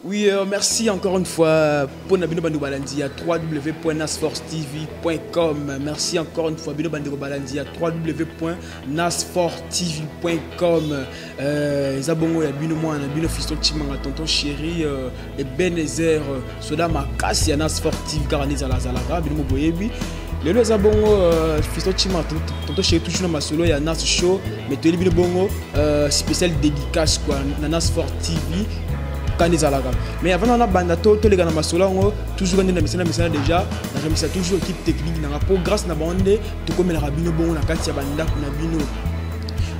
Oui, merci encore une fois pour Bino Bandeko Balandi à www.nasfortv.com. Merci encore une fois Bino Bandeko Balandi à www.nasfortv.com. Zabongo ya Bino Mwana, Bino Fiston Chimanga, tonton chéri, et Benezer, Soda Makasi à Nasfortv, Garani Zalazalaga, Bino Moboyebi. Le Zabongo, Fiston Chimanga, tonton chéri, toujours dans ma solo, il y a Nas Show, mais tu es Bino Bongo, spécial dédicace quoi, Nasfortv. Mais avant de banda tous les gars dans ma solo toujours dans déjà na toujours équipe technique na pour grâce na bande to comme na rabino bon na kati ya banda na bino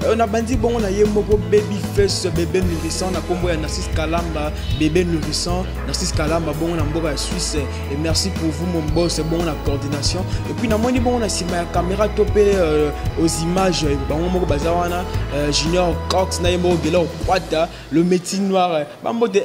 on a bandi bon na yemoko baby face bébé nourrissant na combo ya Narcisse Kalamba bébé nourrissant Narcisse Kalamba bon na mboka ya Suisse et merci pour vous mon boss bon la coordination et puis na moni bon na sima ya caméra topé aux images bon moko bazawana Junior Cox na yemoko gelo kwata le métier noir bambo de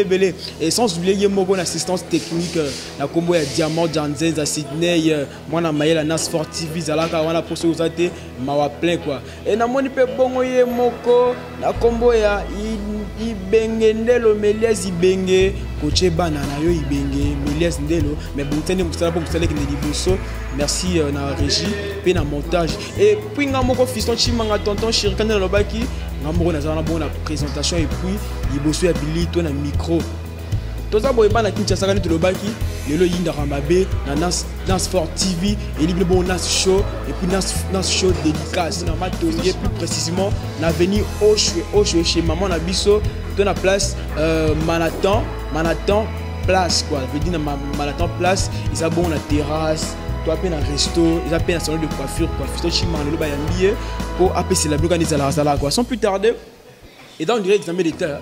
belé et sans oublier yemoko assistance technique na combo ya Diamant Janzen à Sydney moi na Mayela Nasfortv zalaka wana pour se usate mawa plein quoi et na moni pe bongo ye moko na kombo ya ibenge ndelo Melias ibenge koche bana na yo ibenge Melias ndelo mais bon tene musala pour musala ki liboso merci na régie pe na montage et puis nga moko Fiston Chimanga tonton Shirikane na lobaki nga moko na zana bonne présentation et puis liboso ya bilito na micro toza boye bana Kinshasa kani to lobaki lelo yinda rambabe na Nasfortv et libre bon Nas Show et puis Nas Show dédicace na matelier plus précisément na venir au chez maman na biso dans la place Manhattan place quoi veut dire Manhattan place ils a bon la terrasse toi peine un resto ils a peine un salon de coiffure quoi Fiston Chimanga le ba yambié pour appeler la bloga des ala quoi sans plus tarder et dans le direct examen d'état.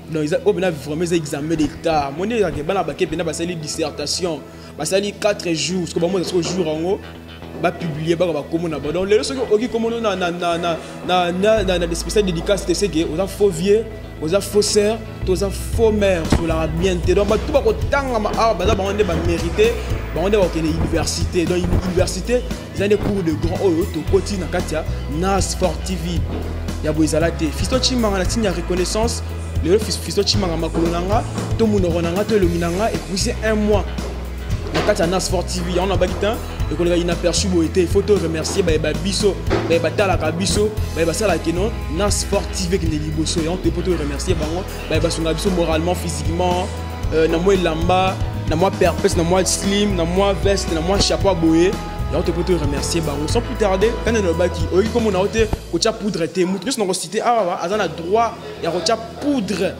Donc ils ont vraiment des examens d'état. Mon nez est bana baké bena basali dissertation. Basali 4 jours parce que moi ça jour en haut ba publier ba comme na donc les choses qui comme na des spéciales dédicaces c'est que aux faux vieux, aux faussaires, aux faux mères sur la bien donc tout ba ko tanga ma ba ba on ba mériter ba on est université donc université ils ont des cours de grand haut to continue na katia Nasfortv. Ya boizalate Fiston Chimanga na signe reconnaissance. Le Fiston Chimanga makolonanga to munoronanga to elominanga et puis c'est un mois na kati ya Nasfortv on a bakitan et qu'on a inaperçu boité il faut te remercier ba biso ba talaka biso ba sala keno Nasfortv ki ne liboso et on te peut te remercier bango ba sunga biso moralement physiquement na moi lamba na moi perpète na moi slim na moi veste na moi chapeau boyé. Et on te peut te remercier sans plus tarder quand on a baki oui comme on a été kocha poudre te mutu nous on cité ah azana droit ya kocha poudre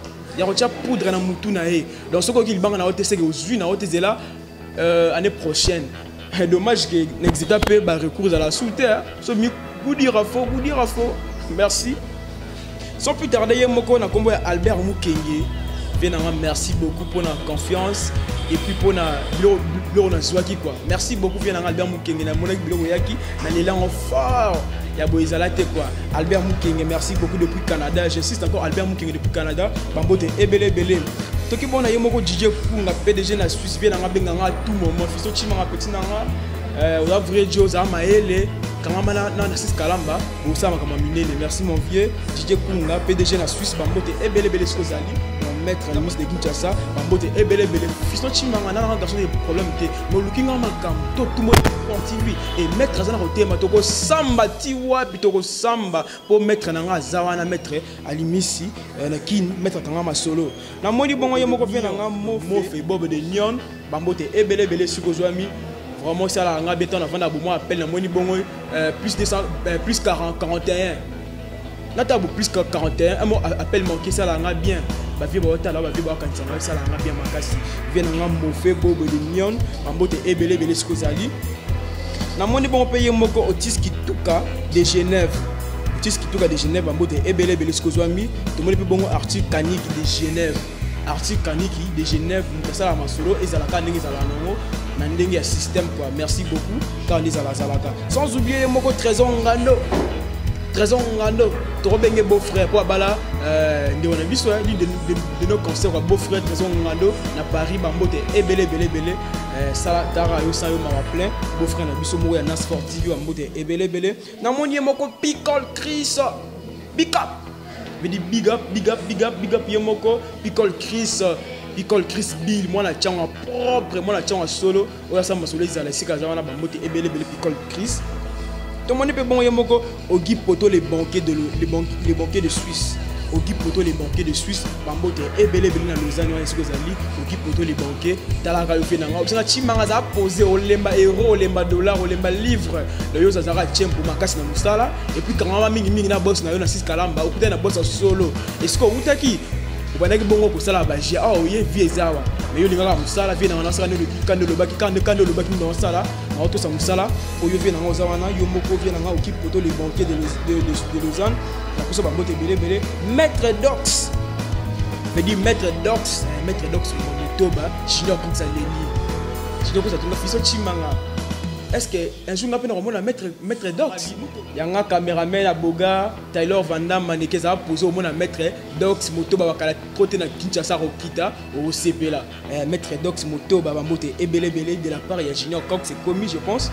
na mutu na e donc ce qu'il banga na ote c'est que aujourd'hui na ote zela année prochaine dommage que n'existe pas recours à la soute so mi vous dire faux merci sans plus tarder moko na kombo ya Albert Mukenge merci beaucoup pour la confiance et puis pour na quoi. Merci beaucoup bien Albert Mukenge na monak bilo yaki na l'élan fort ya boizalate quoi. Albert Mukenge merci beaucoup depuis Canada. J'insiste encore Albert Mukenge depuis Canada. Bambote ebele. Toki bona yemoko DJ Kunga PDG na Suisse bien nga benga nga tout moment. Fiston Chimanga petit nanga on vrai Joe za maele kama na Narcisse Kalamba ou ça ma kama minene. Merci mon vieux DJ Kunga PDG na Suisse bambote ebele skozali. Maître la musique de Kinshasa, Bambote et belé. Fiston Chimanga n'a pas de problème. Mais looking en macam, tout le monde TV et mettre à côté, matoko samba tiwa, pitoko samba pour mettre na zawana mettre à l'imisi, na kin mettre tanga solo. Na moni bongo yemo ko vena nga mo fait bob de Nyon, Bambote et belé sukozwami. Vraiment ça la nga béton avant na bomo appel na moni bongo plus 41. Là t'as plus 41, un mot appel manqué ça la nga bien. Ba vie ba otala ba vie ba kantsanga ça la nga bien makasi vient nga mofé bobo de Nyon Bambote ebele skozali na moni bon payer moko Otis Kituka de Genève Bambote ebele skozwami to moni pe bongo article Kaniki de Genève ça la masolo ezalaka ndenge ezala nango na ndenge ya système quoi merci beaucoup quand les zalaka sans oublier moko Trésor Trésor Ngando, Torobenge beau-frère, pour Abala, on a vu ça, l'une de nos concerts, beau-frère Trésor Ngando, na Paris, Bambote, et belé, ça, Tara, Yosa, Yoma, plein, beau-frère, na Bisso Mouya, Nas Sportive, Bambote, et belé, na mon yemoko, Picole Chris, big up, je dis big up, yemoko, Picole Chris, Bill, moi la tiens en propre, moi la tiens en solo, ou ça m'a solé, ça la sika, j'en ai Bambote, et belé, Picole Chris. Tout le monde peut bon yemoko au Guy Poto les banquiers de Suisse. Au Guy Poto les banquiers de Suisse, Bambote et belé na Lausanne ou est-ce au Guy Poto les banquiers, Talaka fait nanga. On a chimanga posé au lemba euro, au lemba dollar, au lemba livre. Le yo zazara tient pour ma casse na musala et puis quand on a mingi na boss na yo na 6 kalamba, ou peut-être na boss solo. Est-ce qu'on utaki obana ki bongo ko sala ba jia oh ye viezawa mais yo lingaka musala vie na sala ne kando lobaki kando lobaki na sala na auto sa musala o yo vie na ozawana yo moko vie na au Poto les banquiers de Lausanne na koso ba bote belé maître dox veut dire maître dox mon toba chino comme ça leni chino ko ça tunga fiso chimanga. Est-ce que un jour on a pu la maître dox il y a un caméraman à Boga Tyler Van Damme mannequin ça va poser au monde à maître dox moto ba kala côté na Kinshasa Rokita au CP là maître dox moto ba moté et belé de la part il y a Junior Coq c'est commis je pense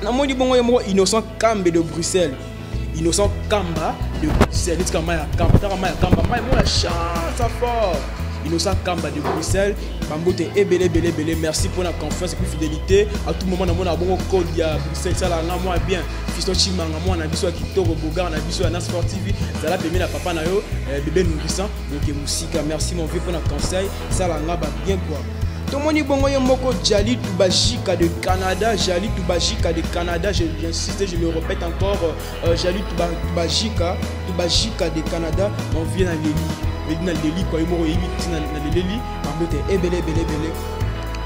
na moi dit bon innocent Kambe de Bruxelles innocent Kamba de Bruxelles est-ce que Maya Kamba moi la chance à fort Innocent Kamba de Bruxelles, Bambote et belé, merci pour la confiance et pour la fidélité. À tout moment, on a bon code à Bruxelles, ça là, moi bien. Fiston Chimanga, moi on a besoin de Kitoro Boga, on a besoin de Nas Sportive, ça l'a permis la papa nayo, bébé nourrissant, donc musique, merci mon vieux pour le conseil, ça là, bien quoi. Tout le monde est bon, Moko Jali Toubajika de Canada, j'insiste, je le répète encore, Jali Toubajika de Canada, on vient à l'Élie. Na leli kwa yemo yimiti na leli Bambote e belé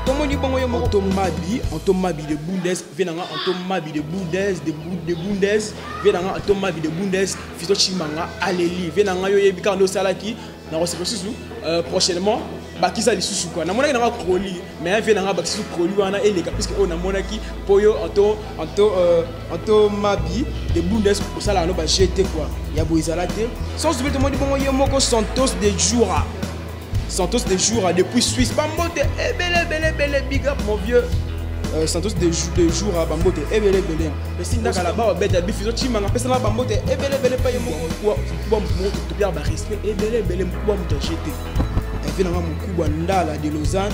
tomo ni bongo yemo Antomabi de Bundes venanga Antomabi de Bundes venanga Antomabi de Bundes fiso chimanga aleli venanga yo yebika ndo salaki na resusu prochainement bakisa lisusu quoi na monaki na kroli mais venanga bakisa kroli wana eleka parce que on a monaki poyo Antomabi de Bundes pour ça là no ba jeter quoi ya boizala te sans oublier tout le monde bongo yemoko Santos de Joura depuis Suisse Bambote et belé big up mon vieux Santos de Joura Bambote et belé mais si ndaka là-bas bête à bifiso chimanga pesa na Bambote et belé pa yemoko quoi to bien ba respect et belé quoi mo jeter et venanga mon kubwa ndala de Lausanne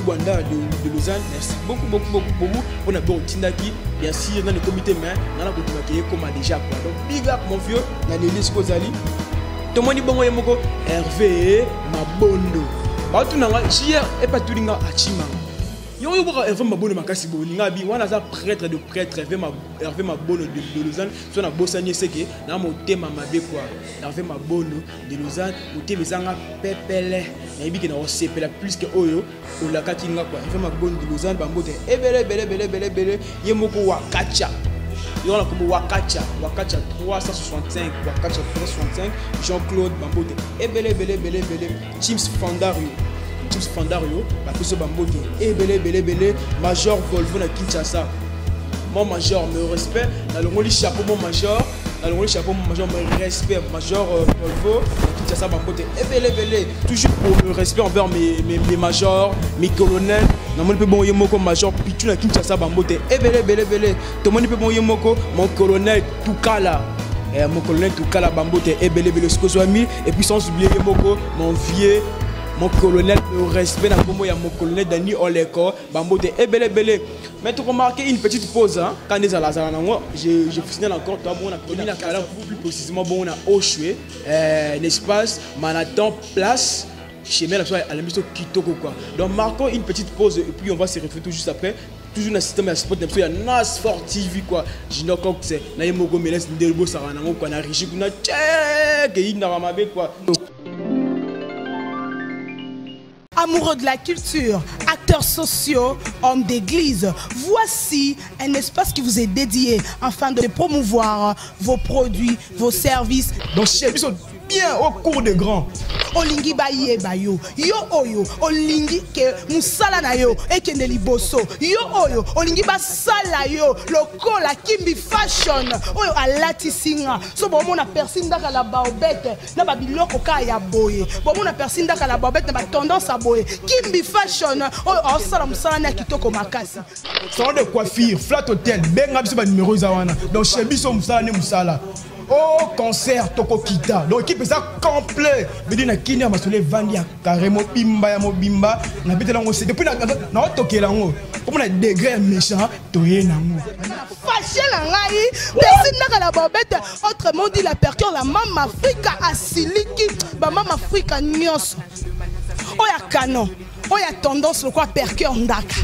de Lausanne, merci beaucoup pour la bonne tindaki. Bien sûr, dans le comité, mais dans la comité, comme déjà quoi. Donc, big up mon vieux, dans les listes Kozali. Tout le monde dit bon, Hervé, Mabondo. Bah, tout le monde, hier, et pas tout le monde à Chimanga. Yo Hervé Mabondo, Makasi Bolingabi, on a ça prêtre de prêtre, Hervé Mabondo de Lausanne, soit na Bossanier, c'est que, dans mon thème, ma bé quoi. Hervé Mabondo de Lausanne, au thème, ils ont pépélé. Il y a un CP plus que Oyo, ou la Katinga quoi. Hervé Mabondo de Lausanne, Bambote, et belé, il y a beaucoup Wakacha. Il y a comme Wakacha 365, Wakacha 365, Jean-Claude Bambote, et belé, James Fandario, la plus Bambote, et belé, Major Volvo na Kinshasa. Mon major, me respect, dans le rôle chapeau, mon major, me respect, major Volvo, Kinshasa Bambote, et belé, toujours pour le respect envers mes majors, mes colonels. Dans mon peu bon yemoko major Pichu na Kinshasa Bambote, et belé, tout le monde peut bon yemoko, mon colonel Toukala. Mon colonel Toukala Bambote, et belé, ce que soit mis, et puis sans oublier yemoko, mon colonel, le respect dans le mon colonel Dani Oleko, Bambote, et belé. Mais tu remarques une petite pause, hein, quand on est à la zone, je signale encore, toi, bon, on a commis la carrière plus précisément, bon, on a Oshwe, l'espace, Manhattan, place, chez moi, à la mission Kitoko, quoi. Donc, marquons une petite pause, et puis on va se retrouver tout juste après. Toujours dans le système de sport, il y a Nas Sportive, quoi. Junior Coq, c'est Naïmogo Meles, Ndelbo Saranango, quoi, na Rigi, quoi, tchèque, et il n'a pas quoi. Amoureux de la culture, acteurs sociaux, hommes d'église, voici un espace qui vous est dédié afin de promouvoir vos produits, vos services. Donc, chez bien au cours des grands. Olingi ba yeba yo oyo olingi ke musala na yo ekende liboso yo oyo olingi ba sala yo lokola Kimbi Fashion oyo alati singa so bomona personne ndaka la baobete na ba biloko ka ya boye bomona personne ndaka la baobete na ba tendance à boye Kimbi Fashion oyo osala musala na kitoko makasi salon de coiffure Flat Hotel benga biso ba numéro za wana donc chez biso musala ne musala. Oh, concert Toko Kita. Donc, l'équipe est ça complet. Mais dis na kini a masole vandi a carrément bimba ya mobimba. Na bité lango c'est depuis na toké lango. Comme on a degré méchant, toyé nango. Fâché la ngai. Personne n'a la bobette. Autrement dit la percure la Mama Africa asiliki. Ba Mama Africa nyos. Oya canon. Oya tendance le quoi percure ndaka.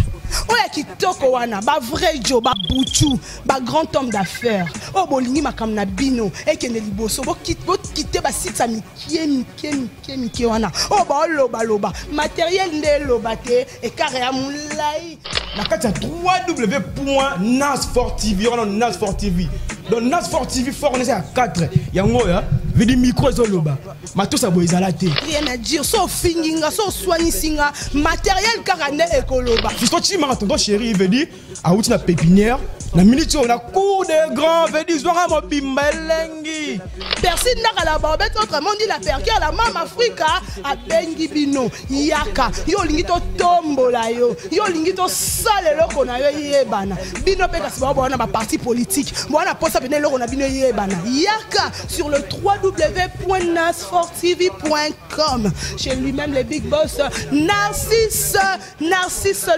Oya kitoko wana ba vrai Joe ba buchu ba grand homme d'affaires o bolingi makam na bino ekende liboso bo kite ba site sa mikie wana o ba loba matériel nde loba te e carré ya mulai na kati ya www.nasfort.tv on a Nasfort.tv donc Nasfort.tv fort on est à 4 yango ya vidi micro ezoloba matos abo ezalate rien à dire so finginga so soignisinga matériel carane ekoloba fisto chimanga tonton chéri vedi a outi na pépinière na minute on a cours de grand vedi zwanga mobimba elengi personne n'a la bobette autrement dit la percure la Mama Africa a bengi bino yaka yo lingi to tombola yo lingi to sale loko na yo yebana bino pe kasi ba na ba parti politique bona posa bene loko na bino yebana yaka sur le www.nasforttv.com chez lui-même le big boss Narcisse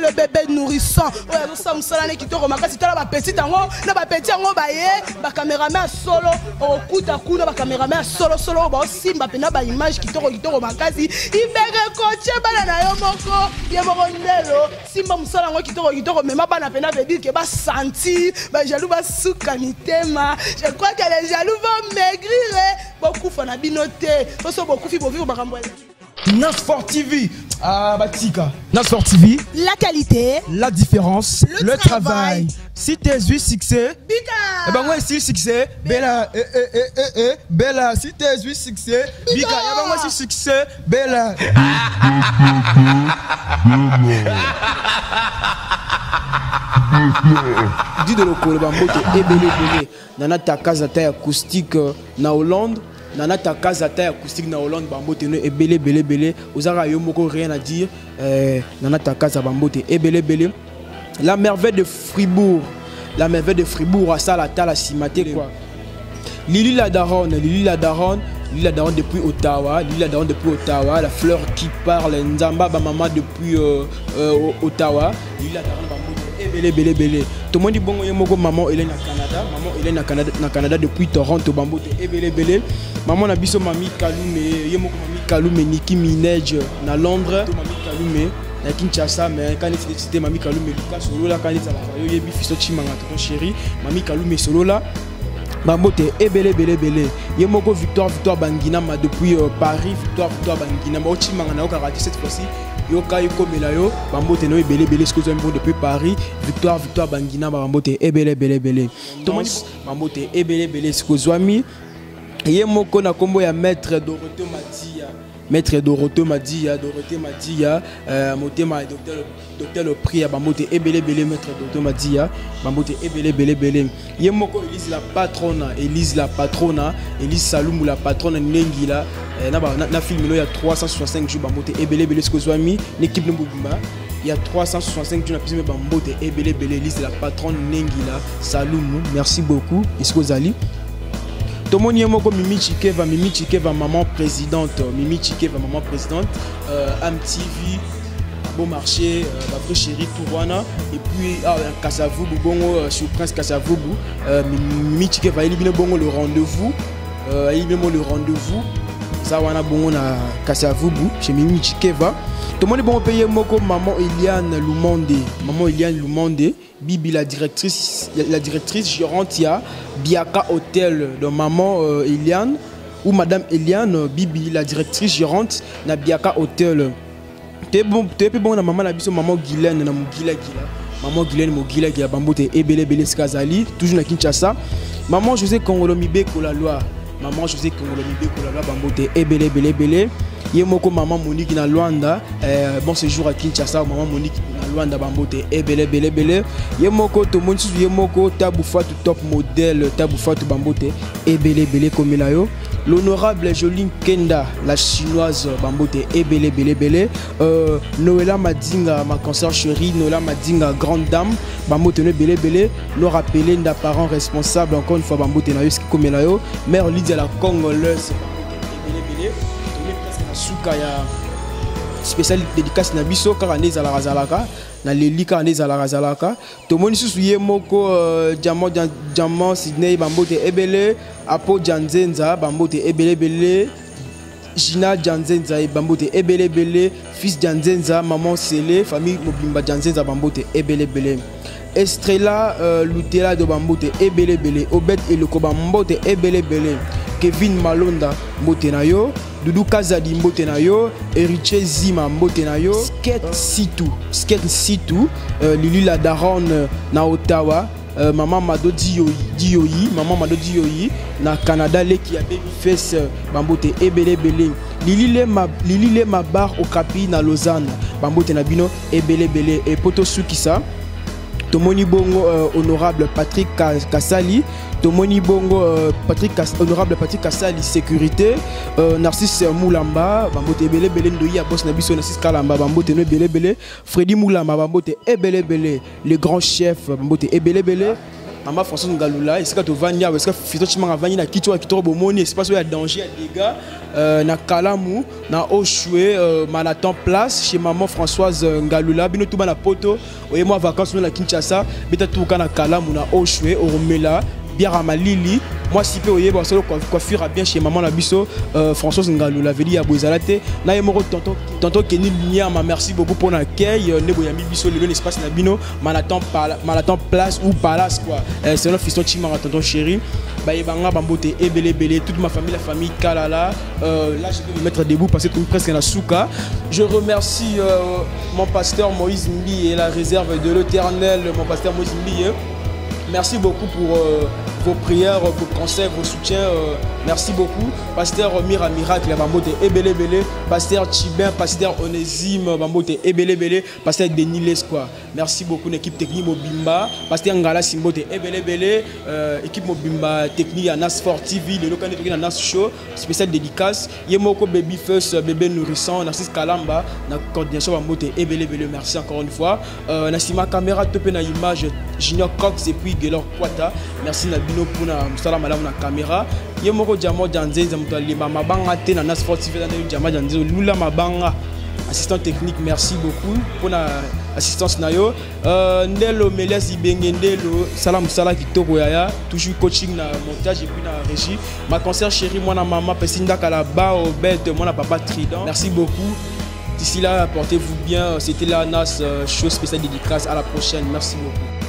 le bébé nourrissant oya zo samsala ne kitoko makasi tala ba petit tango na ba petit yango ba ye ba cameraman solo okuta kuna ba cameraman solo ba simba pena ba image kitoko makasi ibere coach bana na yo moko ye moko ndelo simba musala ngo kitoko mema bana pena veut dire que ba senti ba jaloux ba suka mitema je crois que les jaloux vont maigrir beaucoup fana binoté so beaucoup fi vivre bakambo Nasfort TV Batika Nasfort TV la qualité la différence le travail si tes 8 succès Bika et ben moi ici succès Bella Bella si tes 8 succès Bika et ben moi ici succès Bella dit de l'okolo bambote ebele nana ta casa ta acoustique na Hollande nana ta casa ta acoustique na Hollande bambote no ebele ozara yo moko rien à dire nana ta casa bambote ebele la merveille de Fribourg à ça la tala simate quoi Lili la Daronne depuis Ottawa, la fleur qui parle, Nzamba ba maman depuis Ottawa, Lili la Daronne bambote tout le monde dit bon yemoko maman elle est na Canada depuis Toronto bambote ebele maman na biso mami Kalume yemoko mami Kalume Nicki Minaj na Londres mami Kalume na Kinshasa mais quand il était mami Kalume Lucas solo là quand il a yo yebi fiso chimanga tonton chéri mami Kalume solo là bambote ebele yemoko victoire Bangina depuis Paris victoire Bangina ma chimanga na okara cette fois-ci yo kai komela yo bambote no ebele ce que vous depuis Paris victoire Bangina bambote ebele Thomas bambote ebele ce que zwami yemoko na kombo ya maître Dorothée Madia motema docteur le prix bambote ebele maître Dorothée Madia bambote ebele yemoko Elise la patronne Elise Salumu la patronne Nengila na film il y a 365 jours bambote ebele ce que zwami l'équipe de Mbuguma il y a 365 jours na pisme bambote ebele Elise la patronne Nengila Salumu merci beaucoup est-ce que vous allez Tomoni yemoko Mimi Chikeva maman présidente MTV Bon Marché ma chérie Tourwana et puis Kasavubu bongo sur Prince Kasavubu Mimi Chikeva il bongo le rendez-vous ça wana bongo na Kasavubu chez Mimi Chikeva tout le monde bon payer moko maman Eliane Lumonde Bibi la directrice gérante ya Biaka Hotel de maman Eliane ou madame Eliane Bibi la directrice gérante na Biaka Hotel t'es bon na maman la biso maman Guylaine na Mogila bambote ebele skazali toujours na Kinshasa maman José Kongolo Mibeko la loi maman José Kongolo Mibeko la bambote ebele bele bele. Yemoko maman Monique na Luanda, bon séjour à Kinshasa, maman Monique na Luanda bambote ebele bele bele. Yemoko to monsu yemoko taboufa top modèle taboufa to bambote ebele bele comme là yo. L'honorable Joline Kenda, la chinoise bambote ebele bele bele. Noëlla Madinga, ma cancer chérie, Noëlla Madinga, grande dame, bambote ne bele bele. Nous rappeler d'un parent responsable encore une fois bambote na yo comme là yo. Mère Lydia la Congolaise ebele bele. Souka ya spécial dédicace na biso car ane za la razalaka na leli car ane za la razalaka to moni susu ye moko diamant Sydney bambote ebele apo janzenza bambote ebele bele Gina janzenza bambote ebele bele fils janzenza maman Sele famille mobimba janzenza bambote ebele bele Estrella Lutela de bambote ebele bele Obed Eloko bambote ebele bele Kevin Malonda mbote na yo Doudou Kazadi mbote na yo, Héritier Zima mbote na yo, Skate Situ, Lili la Daronne na Ottawa, Maman Mado Dioyi, Maman Mado Dioyi, na Canada le qui a Babyface bambote ebele bele. Lili le Mabar au Capi na Lausanne, bambote na bino ebele bele et poto Sukisa. Tomoni bongo honorable Patrick Kassali, Tomoni bongo honorable Patrick Kassali sécurité, Narcisse Moulamba, bambote ebele bele ndoyi a boss na biso Narcisse Kalamba bambote no ebele bele, Freddy Moulamba bambote ebele bele, le grand chef bambote ebele bele. Maman Françoise Ngalula, est-ce que tu vas venir, est-ce que Fito Chimanga va venir na Kitwa Kitoro Bomoni, est-ce qu'il y a danger, il y a dégâts, na Kalamu, na Oshwe, Manhattan Place, chez maman Françoise Ngalula, bino tout na poto, et moi vacances na Kinshasa, beta tout na Kalamu, na Oshwe, Oromela, Biarama Lili, moi si peu oye, bon solo coiffure bien chez maman Nabiso, Françoise Ngalula, veli à Bozalate, na yemoro tonton Kenny Liama, merci beaucoup pour l'accueil, neboyami biso le l'espace Nabino, Manhattan Place ou Palace quoi. C'est notre fiston Chimara, tonton chéri. Baïbanga Bambote ebele bele, toute ma famille, la famille Kalala. Là je peux me mettre debout parce que presque na souka. Je remercie mon pasteur Moïse Mbi et la réserve de l'Éternel, mon pasteur Moïse Mbi. Merci beaucoup pour vos prières, vos conseils, vos soutiens. Merci beaucoup. Pasteur Mira Miracle, Bambote ebele bele. Pasteur Chibin, pasteur Onésime, Bambote ebele bele. Pasteur Denis Lesquois. Merci beaucoup l'équipe technique Mobimba. Pasteur Ngala Simbote ebele bele. Équipe Mobimba technique à Nas Sport TV, le local de Nas Show, spécial dédicace. Yemoko Baby First, bébé nourrissant, Narcisse Kalamba, na coordination Bambote ebele bele. Merci encore une fois. Nassima caméra topé na image Junior Cox et puis Gelor Kwata. Merci Nabino pour na musala malamu na caméra. Yemoko Diamant Janzenza mutali mabanga te na Nas Sport TV na Diamant Janzenza Lula mabanga. Assistant technique, merci beaucoup pour l'assistance nayo. Ndelo Melias Ibenge Ndelo Salam Sala Kitoko Yaya, toujours coaching na montage et puis na régie. Ma concert chérie, moi na maman Pesinda Kalaba au bête, moi na papa Trident. Merci beaucoup. D'ici là, portez-vous bien. C'était la Nas show spéciale dédicace. À la prochaine. Merci beaucoup.